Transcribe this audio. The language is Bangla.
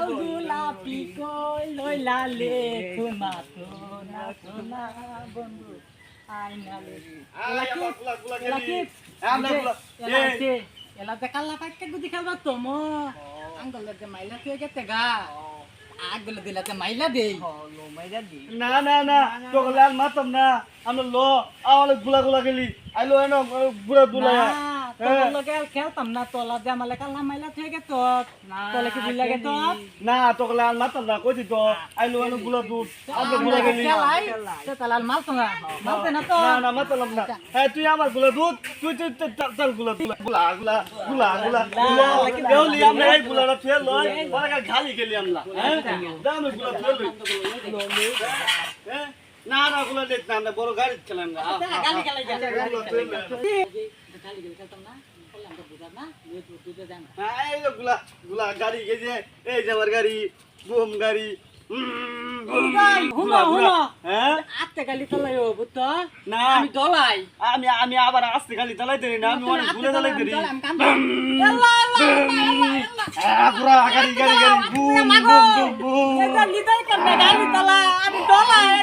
গোলাপি কই লইলালে তোমা সোনা সোনা বন্ধু আইনালে এলাতে কাল্লা পাইকে গুদি খেলবা তোমো আঙ্গলতে মাইলা তুই গেতে গা আগলে দিলাতে মাইলা দেই লো মাইলা দেই না না না তোকে লাল মারতাম না আমরা লো আমার গুলা গুলা গেলি আইলো এনো বুড়া দুলা তোর লগে খেলতাম না তোলা দে আমালে কাল্লা মাইলা তুই গে তো তোলে কি বুঝলা গে তো না তোকে লাল মারতাম না কইছি তো আইলো এনো গুলা দুধ আমরা গুলা গেলি তো তালাল মাল তো না মালতে না তো না না মারতাম না হ্যাঁ তুই আমার গুলা দুধ তুই চল গুলা গুলা গুলা গুলা গুলা গুলা দেউলি আমরা এই গুলাটা ফেল লই পরে খালি গেলি আমরা হ্যাঁ দাম গুলা ফেল লই হ্যাঁ না না গুলা দেখ না আমরা বড় গাড়ি চালাম না গালি খেলাই যা এই গুলা গুলা গাড়ি এই যে এই যে আমার গাড়ি বুম গাড়ি হ্যাঁ আতে গালি তলাইও বুঝতো না আমি দলাই আমি আমি আবার আস্তে গাড়ি চালাই দেই না আমি অনেক ঘুরে চালাই দেই পুরা গাড়ি গাড়ি গাড়ি বুম বুম বুম এটা নিদাই কেন গালি তলা আমি দলাই